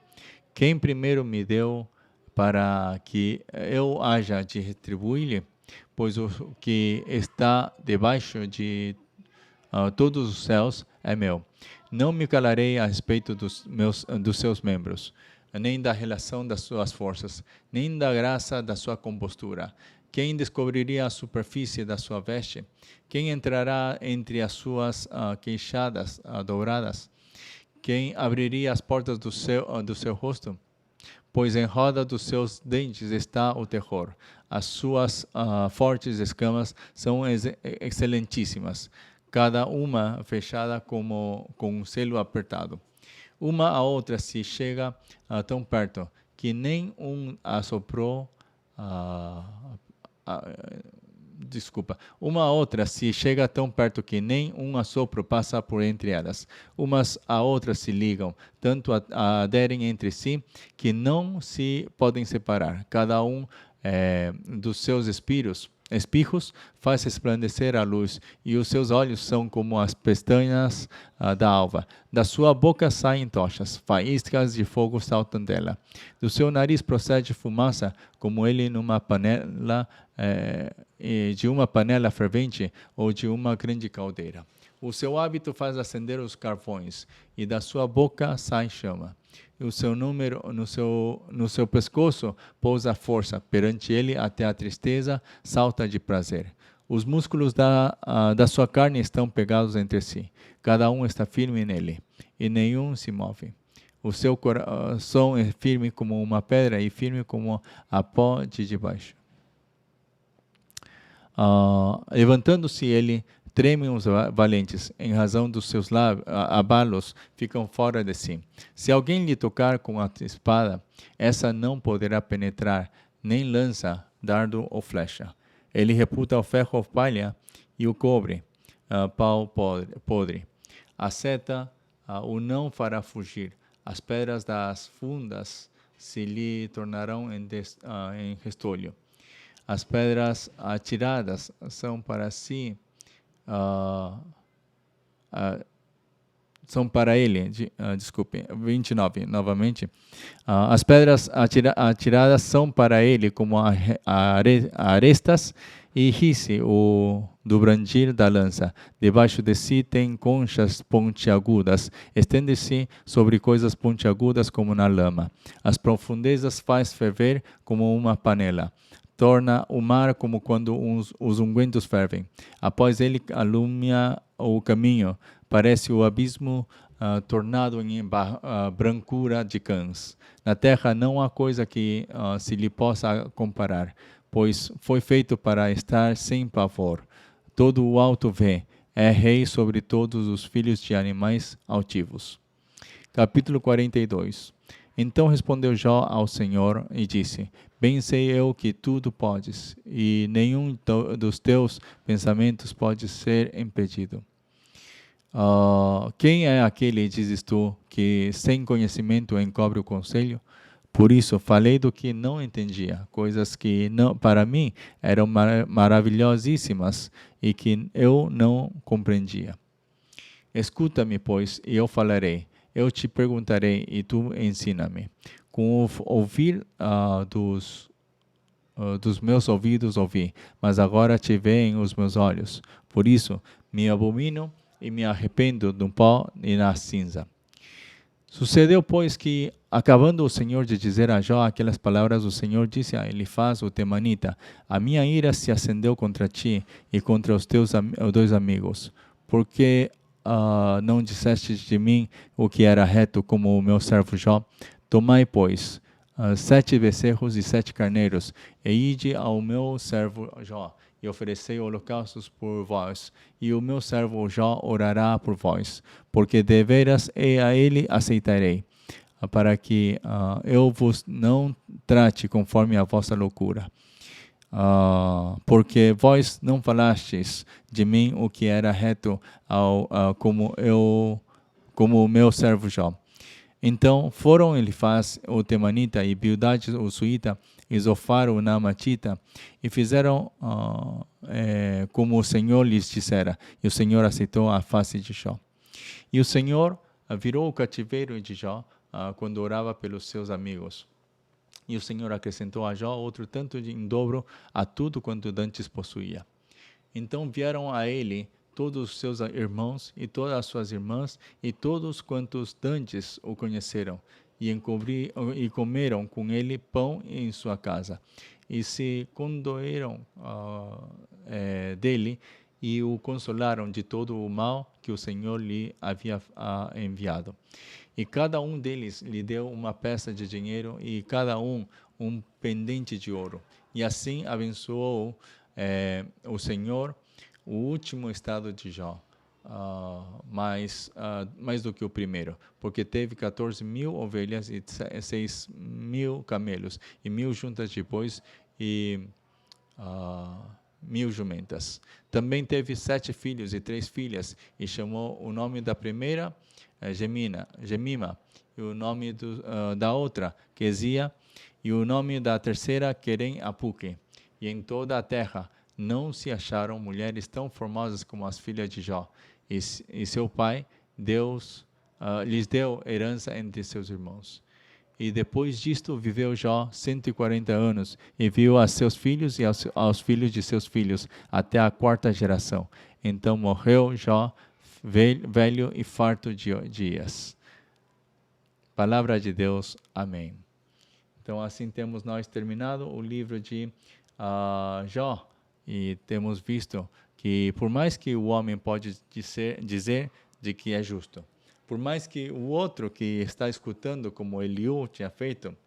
Quem primeiro me deu para que eu haja de retribuir-lhe? Pois o que está debaixo de todos os céus é meu. Não me calarei a respeito dos seus membros, nem da relação das suas forças, nem da graça da sua compostura. Quem descobriria a superfície da sua veste? Quem entrará entre as suas queixadas douradas? Quem abriria as portas do seu rosto? Pois em roda dos seus dentes está o terror. As suas fortes escamas são excelentíssimas, cada uma fechada com um selo apertado. Uma a outra se chega tão perto que nem um assoprou. Uma a outra se chega tão perto que nem um assopro passa por entre elas. Umas a outras se ligam, tanto aderem entre si, que não se podem separar. Cada um dos seus espirros faz resplandecer a luz, e os seus olhos são como as pestanas da alva. Da sua boca saem tochas, faíscas de fogo saltam dela. Do seu nariz procede fumaça, como ele numa panela, de uma panela fervente ou de uma grande caldeira. O seu hábito faz acender os carvões, e da sua boca sai chama. O seu número no seu pescoço pousa a força, perante ele até a tristeza salta de prazer. Os músculos da sua carne estão pegados entre si, cada um está firme nele, e nenhum se move. O seu coração é firme como uma pedra, e firme como a pó de debaixo. Levantando-se ele, tremem os valentes, em razão dos seus abalos, ficam fora de si. Se alguém lhe tocar com a espada, essa não poderá penetrar, nem lança, dardo ou flecha. Ele reputa o ferro palha e o cobre, pau podre. A seta o não fará fugir. As pedras das fundas se lhe tornarão em restolho. As pedras atiradas são para si são para ele, 29, novamente. As pedras atiradas são para ele como arestas, e ri-se do brandir da lança. Debaixo de si tem conchas pontiagudas, estende-se sobre coisas pontiagudas como na lama. As profundezas faz ferver como uma panela. Torna o mar como quando os ungüentos fervem. Após ele alumia o caminho, parece o abismo tornado em brancura de cães. Na terra não há coisa que se lhe possa comparar, pois foi feito para estar sem pavor. Todo o alto vê, é rei sobre todos os filhos de animais altivos. Capítulo 42. Então respondeu Jó ao Senhor e disse: Bem sei eu que tudo podes, e nenhum dos teus pensamentos pode ser impedido. Quem é aquele, dizes tu, que sem conhecimento encobre o conselho? Por isso falei do que não entendia, coisas que não, para mim eram maravilhosíssimas e que eu não compreendia. Escuta-me, pois, e eu falarei. Eu te perguntarei e tu ensina-me. Com o ouvir dos meus ouvidos ouvi, mas agora te veem os meus olhos. Por isso me abomino e me arrependo do pó e na cinza. Sucedeu, pois, que, acabando o Senhor de dizer a Jó aquelas palavras, o Senhor disse a Elifaz, o temanita: A minha ira se acendeu contra ti e contra os teus dois amigos, porque não disseste de mim o que era reto, como o meu servo Jó? Tomai, pois, 7 becerros e 7 carneiros, e ide ao meu servo Jó, e oferecei holocaustos por vós, e o meu servo Jó orará por vós, porque deveras a ele aceitarei, para que eu vos não trate conforme a vossa loucura. Porque vós não falastes de mim o que era reto, como o meu servo Jó. Então foram Elifaz, o temanita, e Bildade, o suíta, e Zofar, o naamatita, e fizeram como o Senhor lhes dissera, e o Senhor aceitou a face de Jó. E o Senhor virou o cativeiro de Jó quando orava pelos seus amigos. E o Senhor acrescentou a Jó outro tanto em dobro a tudo quanto dantes possuía. Então vieram a ele todos os seus irmãos e todas as suas irmãs e todos quantos dantes o conheceram, e comeram com ele pão em sua casa, e se condoeram dele, e o consolaram de todo o mal que o Senhor lhe havia enviado. E cada um deles lhe deu uma peça de dinheiro, e cada um pendente de ouro. E assim abençoou o Senhor o último estado de Jó, mais do que o primeiro, porque teve 14.000 ovelhas e 6.000 camelos, e 1.000 juntas de bois, e 1.000 jumentas. Também teve 7 filhos e 3 filhas, e chamou o nome da primeira Gemima, e o nome da outra Quezia, e o nome da terceira Querem-Apuque. E em toda a terra não se acharam mulheres tão formosas como as filhas de Jó. E seu pai, Deus, lhes deu herança entre seus irmãos. E depois disto viveu Jó 140 anos, e viu a seus filhos e aos filhos de seus filhos, até a 4ª geração. Então morreu Jó, velho e farto de dias. Palavra de Deus. Amém. Então assim temos nós terminado o livro de Jó. E temos visto que, por mais que o homem pode dizer de que é justo, por mais que o outro que está escutando, como Eliú tinha feito,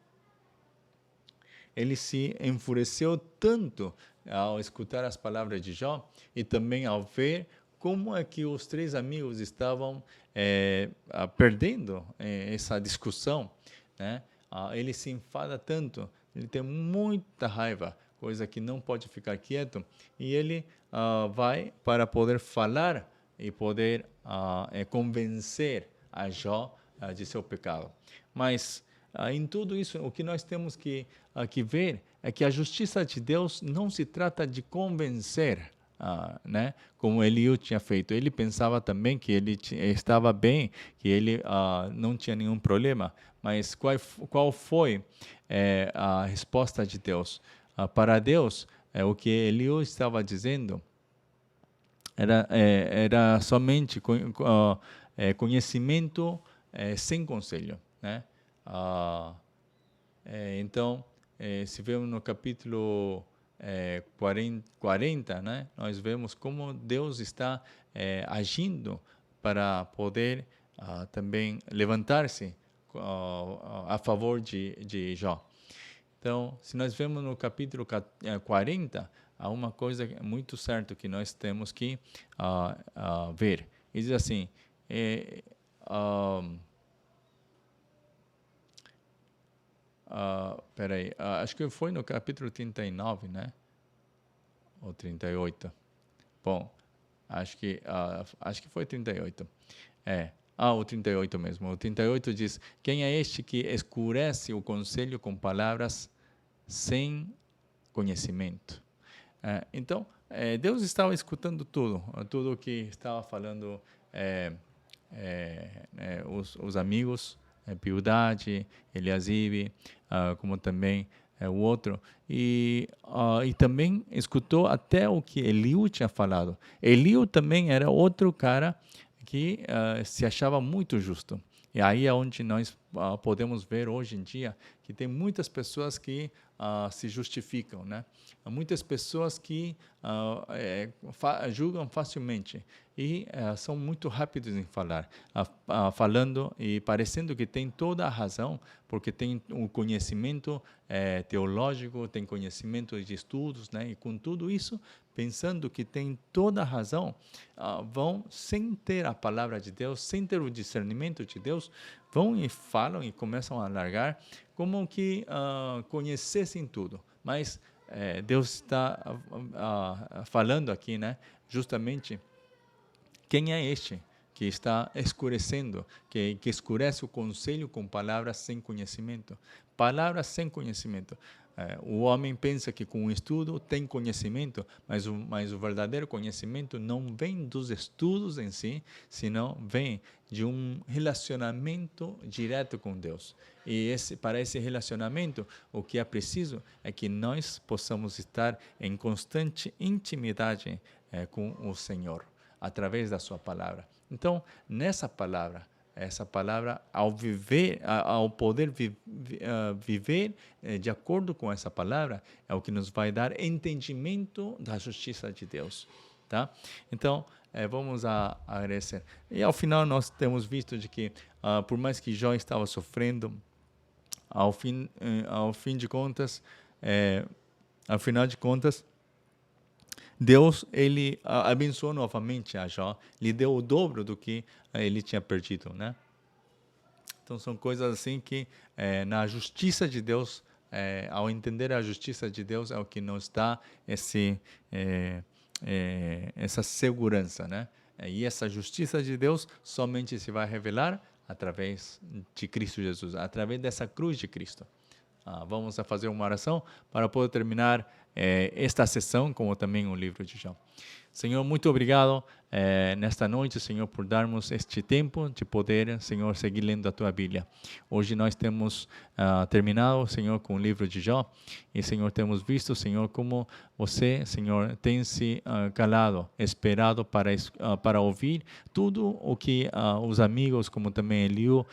ele se enfureceu tanto ao escutar as palavras de Jó, e também ao ver como é que os 3 amigos estavam perdendo essa discussão, né? Ele se enfada tanto, ele tem muita raiva, coisa que não pode ficar quieto, e ele vai para poder falar e poder convencer a Jó de seu pecado. Mas em tudo isso, o que nós temos que ver é que a justiça de Deus não se trata de convencer, né? Como Eliú tinha feito. Ele pensava também que ele estava bem, que ele não tinha nenhum problema. Mas qual foi a resposta de Deus? Para Deus, o que Eliú estava dizendo era somente conhecimento sem conselho, né? Então, se vemos no capítulo 40, né, nós vemos como Deus está agindo para poder também levantar-se a favor de Jó. Então, se nós vemos no capítulo 40, há uma coisa muito certa que nós temos que ver. Ele diz assim, peraí, acho que foi no capítulo 39, né? Ou 38. Bom, acho que foi 38. O 38 mesmo. O 38 diz: quem é este que escurece o conselho com palavras sem conhecimento? Então, Deus estava escutando tudo o que estava falando os amigos, Bildade, Eliasibe, como também o outro, e também escutou até o que Eliú tinha falado. Eliú também era outro cara que se achava muito justo. E aí é onde nós podemos ver hoje em dia que tem muitas pessoas que se justificam, né? Há muitas pessoas que julgam facilmente e são muito rápidos em falar, falando e parecendo que tem toda a razão, porque tem um conhecimento teológico, tem conhecimento de estudos, né? E com tudo isso, pensando que tem toda a razão, vão sem ter a palavra de Deus, sem ter o discernimento de Deus, vão e falam e começam a largar como que conhecessem tudo. Mas Deus está falando aqui, né? Justamente, quem é este que está escurecendo, que escurece o conselho com palavras sem conhecimento? Palavras sem conhecimento. O homem pensa que com o estudo tem conhecimento, mas o verdadeiro conhecimento não vem dos estudos em si, senão vem de um relacionamento direto com Deus. E para esse relacionamento, o que é preciso é que nós possamos estar em constante intimidade com o Senhor, através da sua palavra. Então, essa palavra, ao poder viver de acordo com essa palavra, é o que nos vai dar entendimento da justiça de Deus, tá? Então, vamos agradecer. E ao final nós temos visto de que, por mais que Jó estava sofrendo, ao final de contas, Deus, ele abençoou novamente a Jó, lhe deu o dobro do que ele tinha perdido, né? Então, são coisas assim que, na justiça de Deus, ao entender a justiça de Deus, é o que nos dá essa segurança, né? E essa justiça de Deus somente se vai revelar através de Cristo Jesus, através dessa cruz de Cristo. Vamos fazer uma oração para poder terminar esta sessão, como também o livro de Jó. Senhor, muito obrigado nesta noite, Senhor, por darmos este tempo de poder, Senhor, seguir lendo a Tua Bíblia. Hoje nós temos terminado, Senhor, com o livro de Jó e, Senhor, temos visto, Senhor, como você, Senhor, tem se calado, esperado para ouvir tudo o que os amigos, como também Eliú,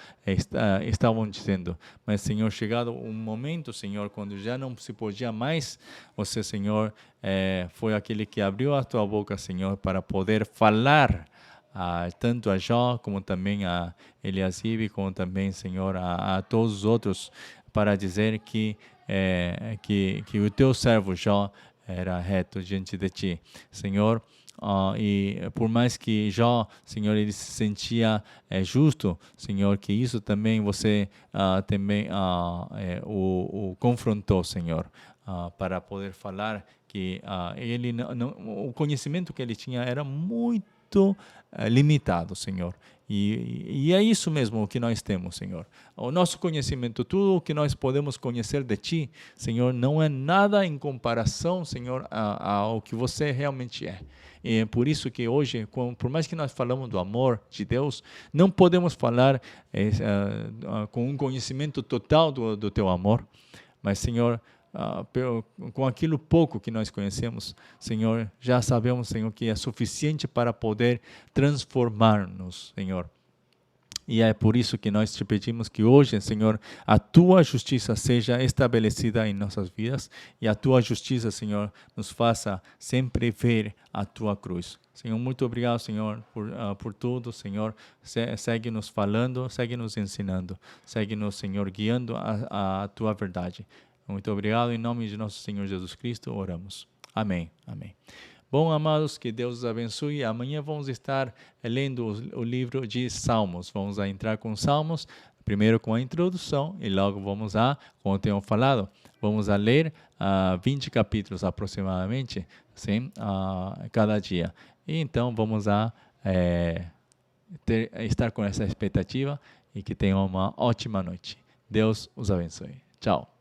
estavam dizendo. Mas, Senhor, chegado um momento, Senhor, quando já não se podia mais, você, Senhor, foi aquele que abriu a Tua boca, Senhor, para poder falar tanto a Jó, como também a Eliasibe, como também, Senhor, a todos os outros, para dizer que o Teu servo Jó era reto diante de Ti, Senhor. E por mais que Jó, Senhor, ele se sentia justo, Senhor, que isso também você também o confrontou, Senhor, para poder falar que ele o conhecimento que ele tinha era muito limitado, Senhor. E é isso mesmo que nós temos, Senhor. O nosso conhecimento, tudo o que nós podemos conhecer de Ti, Senhor, não é nada em comparação, Senhor, ao que você realmente é. E é por isso que hoje, por mais que nós falamos do amor de Deus, não podemos falar com um conhecimento total do Teu amor, mas, Senhor, com aquilo pouco que nós conhecemos, Senhor, já sabemos, Senhor, que é suficiente para poder transformar-nos, Senhor. E é por isso que nós te pedimos que hoje, Senhor, a Tua justiça seja estabelecida em nossas vidas e a Tua justiça, Senhor, nos faça sempre ver a Tua cruz. Senhor, muito obrigado, Senhor, por tudo, Senhor. Segue nos falando, segue nos ensinando, segue nos, Senhor, guiando a Tua verdade. Muito obrigado. Em nome de nosso Senhor Jesus Cristo, oramos. Amém. Amém. Bom, amados, que Deus os abençoe. Amanhã vamos estar lendo o livro de Salmos. Vamos entrar com Salmos Primeiro com a introdução e logo vamos a, como tenho falado, vamos a ler 20 capítulos aproximadamente, sim, cada dia. E então vamos a estar com essa expectativa e que tenham uma ótima noite. Deus os abençoe. Tchau.